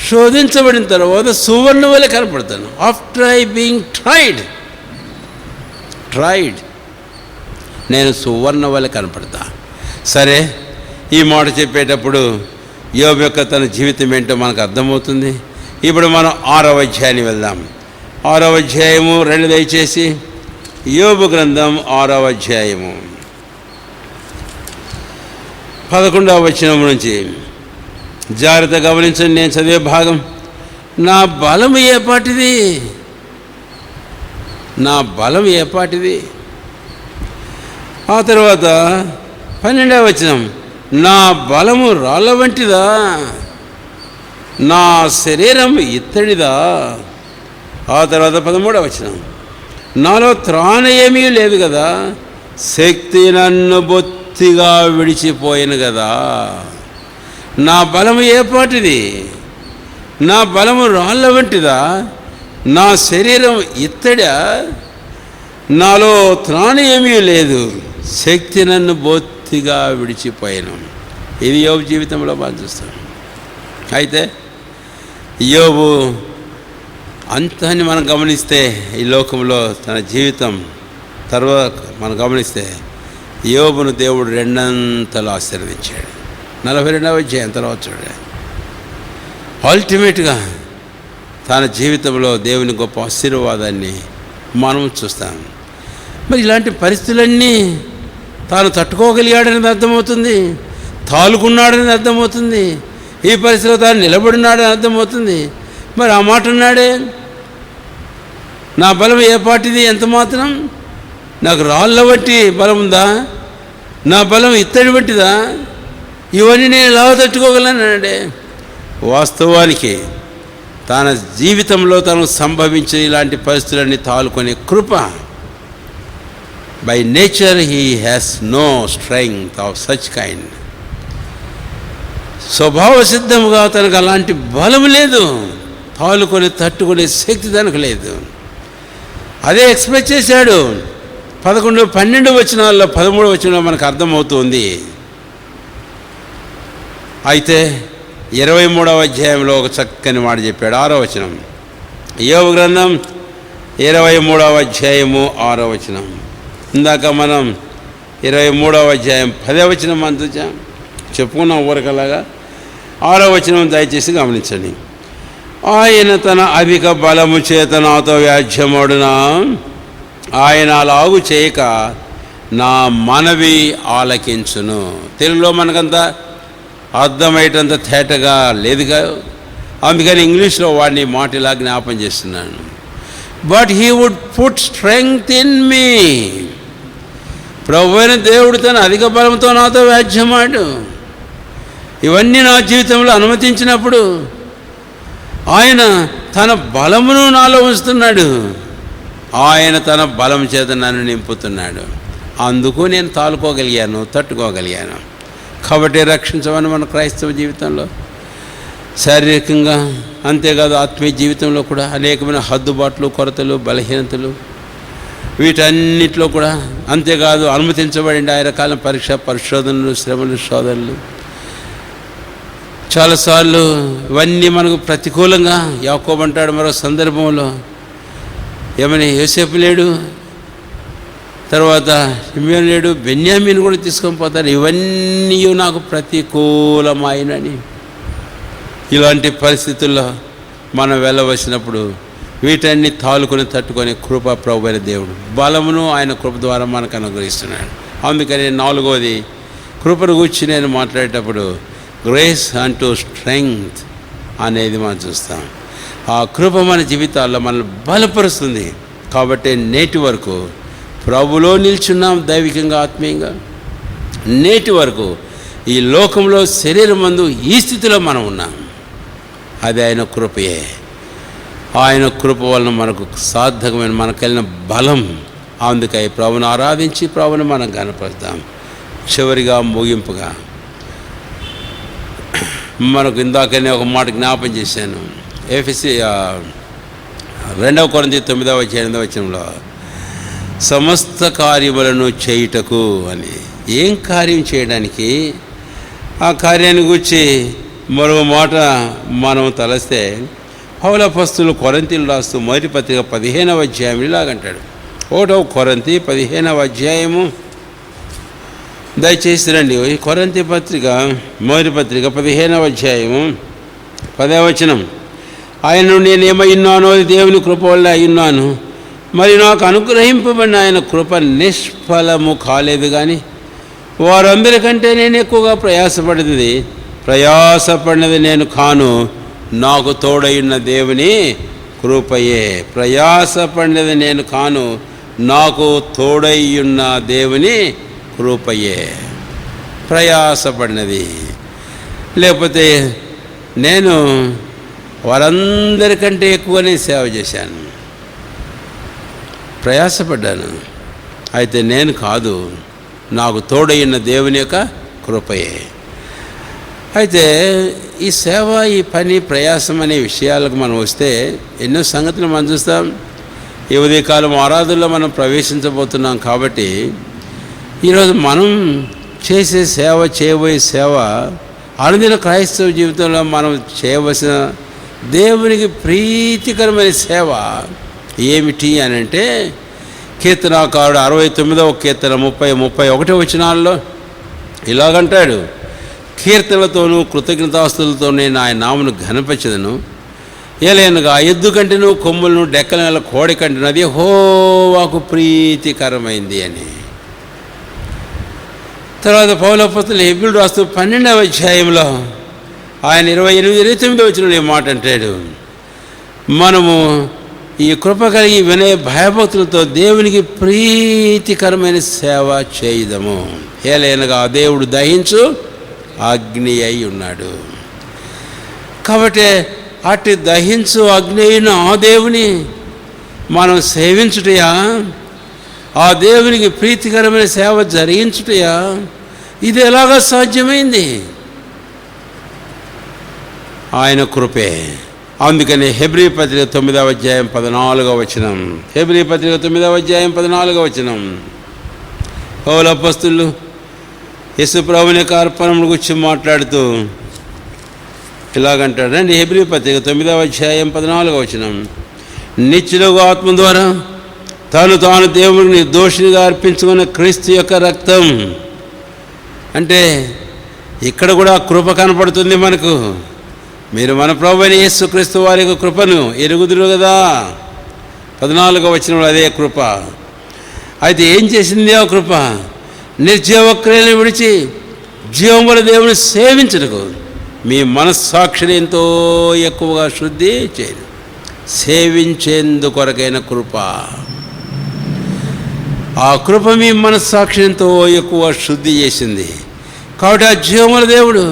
శోధించబడిన తర్వాత సువర్ణ వలె కనపడతాను. ఆఫ్టర్ ఐ బీయింగ్ ట్రైడ్ నేను సువర్ణ వలె కనపడతా. సరే, ఈ మాట చెప్పేటప్పుడు యోబు యొక్క తన జీవితం ఏంటో మనకు అర్థమవుతుంది. ఇప్పుడు మనం 6వ అధ్యాయానికి వెళ్దాం. 6వ అధ్యాయము రెండు దయచేసి. యోబు గ్రంథం 6వ అధ్యాయము 11వ వచనం నుంచి జాగ్రత్త గమనించండి. నేను చదివే భాగం. నా బలం ఏపాటిది, నా బలం ఏపాటిది. ఆ తర్వాత 12వ వచనం, నా బలము రాళ్ళ వంటిదా, నా శరీరం ఇత్తడిదా. ఆ తర్వాత 13వ వచనం, నాలో త్రాణ ఏమీ లేదు కదా, శక్తి నన్ను బొత్తిగా విడిచిపోయిన కదా. నా బలము ఏపాటిది, నా బలము రాళ్ళ వంటిదా, నా శరీరం ఇత్తడా, నాలో త్రాణ ఏమీ లేదు, శక్తి నన్ను బొత్తిగా విడిచిపోయాను. ఇది యోబు జీవితంలో మనం చూస్తాం. అయితే యోబు అంతాన్ని మనం గమనిస్తే, ఈ లోకంలో తన జీవితం తర్వాత మనం గమనిస్తే యోబును దేవుడు రెండంతలు ఆశీర్వదించాడు. 42వ అధ్యాయం తర్వాత చూడండి. అల్టిమేట్గా తన జీవితంలో దేవుని గొప్ప ఆశీర్వాదాన్ని మనం చూస్తాం. మరి ఇలాంటి పరిస్థితులన్నీ తాను తట్టుకోగలిగాడనేది అర్థమవుతుంది, తాలుకున్నాడనేది అర్థమవుతుంది, ఈ పరిస్థితిలో తాను నిలబడినాడని అర్థమవుతుంది. మరి ఆ మాట అన్నాడే, నా బలం ఏ పాటిది, ఎంత మాత్రం, నాకు రాళ్ళ బట్టి బలం ఉందా, నా బలం ఇత్తడి బట్టిదా, ఇవన్నీ నేను ఎలా తట్టుకోగలనంటే, వాస్తవానికి తన జీవితంలో తను సంభవించిన ఇలాంటి పరిస్థితులన్నీ తాలుకునే కృప. By nature he has no strength of such kind. స్వభావ సిద్ధముగా తనకు అలాంటి బలం లేదు, తాలుకొని తట్టుకునే శక్తి తనకు లేదు. అదే ఎక్స్ప్రెస్ చేశాడు 11, 12 వచనాల్లో. 13వ వచనంలో మనకు అర్థమవుతుంది. అయితే 23వ అధ్యాయంలో ఒక చక్కని మాట చెప్పాడు. 6వ వచనం, యోబు గ్రంథం 23వ అధ్యాయము 6వ వచనం. ఇందాక మనం 23వ అధ్యాయం 10వ వచనం మనం చూసాం, చెప్పుకున్నాం ఊరకలాగా. 6వ వచనం దయచేసి గమనించండి. ఆయన తన అధిక బలము చేత నాతో వ్యాజ్యమాడునా, ఆయన అలాగు చేయక నా మనవి ఆలకించును. తెలుగులో మనకంతా అర్థమయ్యేటంత తేటగా లేదుగా, అందుకని ఇంగ్లీష్లో వాడిని మాట ఇలా జ్ఞాపం చేస్తున్నాను. But he would put strength in me. ప్రభు అయిన దేవుడు తన అధిక బలంతో నాతో వ్యాజ్యమాడు. ఇవన్నీ నా జీవితంలో అనుమతించినప్పుడు ఆయన తన బలమును నాలో ఉంచుతున్నాడు. ఆయన తన బలం చేత నన్ను నింపుతున్నాడు. అందుకు నేను తాలుకోగలిగాను, తట్టుకోగలిగాను. కాబట్టి రక్షించమని మన క్రైస్తవ జీవితంలో శారీరకంగా, అంతేకాదు ఆత్మీయ జీవితంలో కూడా అనేకమైన హద్దుబాట్లు, కొరతలు, బలహీనతలు, వీటన్నిటిలో కూడా, అంతేకాదు అనుమతించబడిన ఆయన రకాల పరీక్ష, పరిశోధనలు, శ్రమలు, శోధనలు, చాలాసార్లు ఇవన్నీ మనకు ప్రతికూలంగా. యాకోబు అంటాడు మరో సందర్భంలో, ఏమని, యోసేపు లేడు, తర్వాత షిమ్యోను లేడు, బెన్యామీను కూడా తీసుకొని పోతారు, ఇవన్నీ నాకు ప్రతికూలమైనని. ఇలాంటి పరిస్థితుల్లో మనం వెళ్ళవలసినప్పుడు వీటన్ని తాలుకొని తట్టుకొని కృప ప్రభు అయిన దేవుడు బలమును ఆయన కృప ద్వారా మనకు అనుగ్రహిస్తున్నాడు. అందుకని 4వది కృపను గురించి నేను మాట్లాడేటప్పుడు గ్రేస్ అంటూ స్ట్రెంగ్త్ అనేది మనం చూస్తాం. ఆ కృప మన జీవితాల్లో మనల్ని బలపరుస్తుంది. కాబట్టి నేటి వరకు ప్రభులో నిల్చున్నాం, దైవికంగా, ఆత్మీయంగా. నేటి వరకు ఈ లోకంలో శరీరం మందు ఈ స్థితిలో మనం ఉన్నాం. అది ఆయన కృపయే. ఆయన కృప వలన మనకు సార్థకమైన, మనకెళ్ళిన బలం. అందుకై ప్రభుని ఆరాధించి ప్రభుని మనం కనపరుస్తాం. చివరిగా, ముగింపుగా, మనకు ఇందాకనే ఒక మాట జ్ఞాపం చేశాను. ఎఫెసీ 2 కొరింథీ 9వ అధ్యాయం 8వ వచనంలో సమస్త కార్యములను చేయుటకు అని. ఏం కార్యం చేయడానికి? ఆ కార్యాన్ని గురించి మరో మాట మనం తలస్తే, పౌలు అపోస్తలుడు కొరింథీయులకు రాస్తూ మొదటి పత్రిక 15వ అధ్యాయం ఇలాగంటాడు. 1వ కొరింథీ 15వ అధ్యాయము, దయచేసి రండి. కొరింథీ పత్రిక మొదటి పత్రిక 15వ అధ్యాయము 10వ వచనం. ఆయనను నేను ఏమైన్నానో అది దేవుని కృప వల్ల అయ్యున్నాను, మరి నాకు అనుగ్రహింపబడిన ఆయన కృప నిష్ఫలము కాలేదు. కానీ వారందరికంటే నేను ఎక్కువగా ప్రయాసపడినది నేను కాను, నాకు తోడైన దేవుని కృపయే. ప్రయాసపడినది నేను కాను, నాకు తోడైయున్న దేవుని కృపయే. ప్రయాసపడినది, లేకపోతే నేను వారందరికంటే ఎక్కువనే సేవ చేశాను, ప్రయాసపడ్డాను. అయితే నేను కాదు, నాకు తోడైన దేవుని యొక్క కృపయే. అయితే ఈ సేవ, ఈ పని, ప్రయాసం అనే విషయాలకు మనం వస్తే ఎన్నో సంగతులు మనం చూస్తాం. ఈ ఉదయకాలం ఆరాధనలో మనం ప్రవేశించబోతున్నాం. కాబట్టి ఈరోజు మనం చేసే సేవ, చేయబోయే సేవ, అనుదిన క్రైస్తవ జీవితంలో మనం చేయవలసిన దేవునికి ప్రీతికరమైన సేవ ఏమిటి అని అంటే, కీర్తనాకారుడు 69వ కీర్తన 30-31 వచనాల్లో ఇలాగంటాడు. కీర్తనలతోనూ కృతజ్ఞతాస్తులతో నేను ఆయన నామను ఘనపరచెదను. ఏలైనగా ఎద్దు కంటేను కొమ్ములను, డెక్కల కోడి కంటేను అది యెహోవాకు ప్రీతికరమైంది అని. తర్వాత పౌలు అపోస్తలుడు హెబ్రీయులకు రాస్తూ 12వ అధ్యాయంలో ఆయన 28-29 వచనంలో ఈ మాట అంటాడు. మనము ఈ కృప కలిగి వినయ భయభక్తులతో దేవునికి ప్రీతికరమైన సేవ చేయుదము. ఏలైనగా దేవుడు దహించు అగ్ని అయి ఉన్నాడు. కాబట్టి అట్టి దహించు అగ్ని అయిన ఆ దేవుని మనం సేవించుటయా, ఆ దేవునికి ప్రీతికరమైన సేవ జరిగించుటయా, ఇది ఎలాగ సాధ్యమైంది? ఆయన కృపే. అందుకని హెబ్రీ పత్రిక 9వ అధ్యాయం 14వ వచనం, హెబ్రీ పత్రిక 9వ అధ్యాయం 14వ వచనం, పౌలు అపోస్తలుడు యేసు ప్రభువుని యొక్క అర్పణను గురించి మాట్లాడుతూ ఇలాగంటాడు. రండి, హెబ్రీ పత్రిక 9వ అధ్యాయం 14వ వచనం. నిత్యులకు ఆత్మ ద్వారా తాను దేవుడిని దోషిగా అర్పించుకున్న క్రీస్తు యొక్క రక్తం. అంటే ఇక్కడ కూడా కృప కనపడుతుంది మనకు. మీరు మన ప్రభువైన యేసుక్రీస్తు వారి యొక్క కృపను ఎరుగుదురు కదా. 14వ వచనంలో అదే కృప. అయితే ఏం చేసింది ఆ కృప? నిర్జీవ క్రియలను విడిచి జీవముల దేవుని సేవించటకు మీ మనస్సాక్షిని ఎంతో ఎక్కువగా శుద్ధి చేయండి. సేవించేందుకొరకైన కృప. ఆ కృప మీ మనస్సాక్షిని ఎంతో ఎక్కువ శుద్ధి చేసింది. కాబట్టి ఆ జీవముల దేవుడు,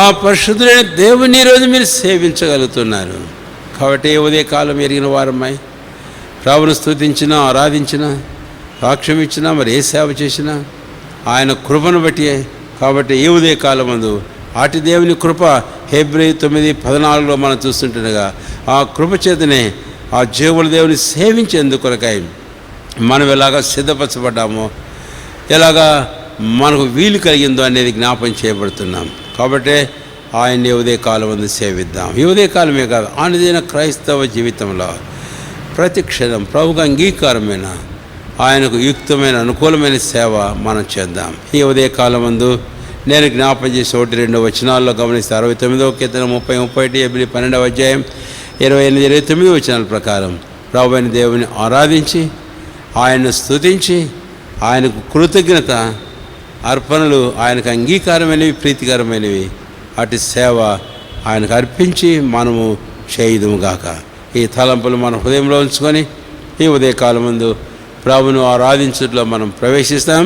ఆ పరిశుద్ధులైన దేవుని ఈరోజు మీరు సేవించగలుగుతున్నారు. కాబట్టి ఉదయకాలం ఎరిగిన వారమ్మాయి ప్రభువును స్తుతించినా, ఆరాధించినా, సాక్ష్యం ఇచ్చినా, మరి ఏ సేవ చేసినా ఆయన కృపను బట్టి. కాబట్టి ఈ ఉదయకాలం ముందు ఆటి దేవుని కృప హెబ్రీ 9:14 మనం చూస్తుంటుండగా ఆ కృప చేతనే ఆ జీవుల దేవుని సేవించేందుకొరకై మనం ఎలాగా సిద్ధపరచబడ్డామో, ఎలాగా మనకు వీలు కలిగిందో అనేది జ్ఞాపం చేయబడుతున్నాం. కాబట్టి ఆయన్ని ఉదయకాలం ముందు సేవిద్దాం. ఈ ఉదయకాలమే కాదు, అనుదిన క్రైస్తవ జీవితంలో ప్రతి క్షణం ప్రభుకు అంగీకారమైన, ఆయనకు యుక్తమైన, అనుకూలమైన సేవ మనం చేద్దాం. ఈ ఉదయకాలం ముందు నేను జ్ఞాపం చేసి 1-2 వచనాల్లో గమనిస్తే 69వ కీర్తన 30-31, హెబ్రీ 12వ అధ్యాయం 28-29 వచనాల ప్రకారం ప్రభువైన దేవుని ఆరాధించి, ఆయన్ను స్తుతించి, ఆయనకు కృతజ్ఞత అర్పణలు, ఆయనకు అంగీకారమైనవి, ప్రీతికరమైనవి, అటు సేవ ఆయనకు అర్పించి మనము చేయుదుముగాక. ఈ తలంపులు మన హృదయంలో ఉంచుకొని ఈ ఉదయకాలం ముందు ప్రభువును ఆరాధించట్లో మనం ప్రవేశిస్తాం.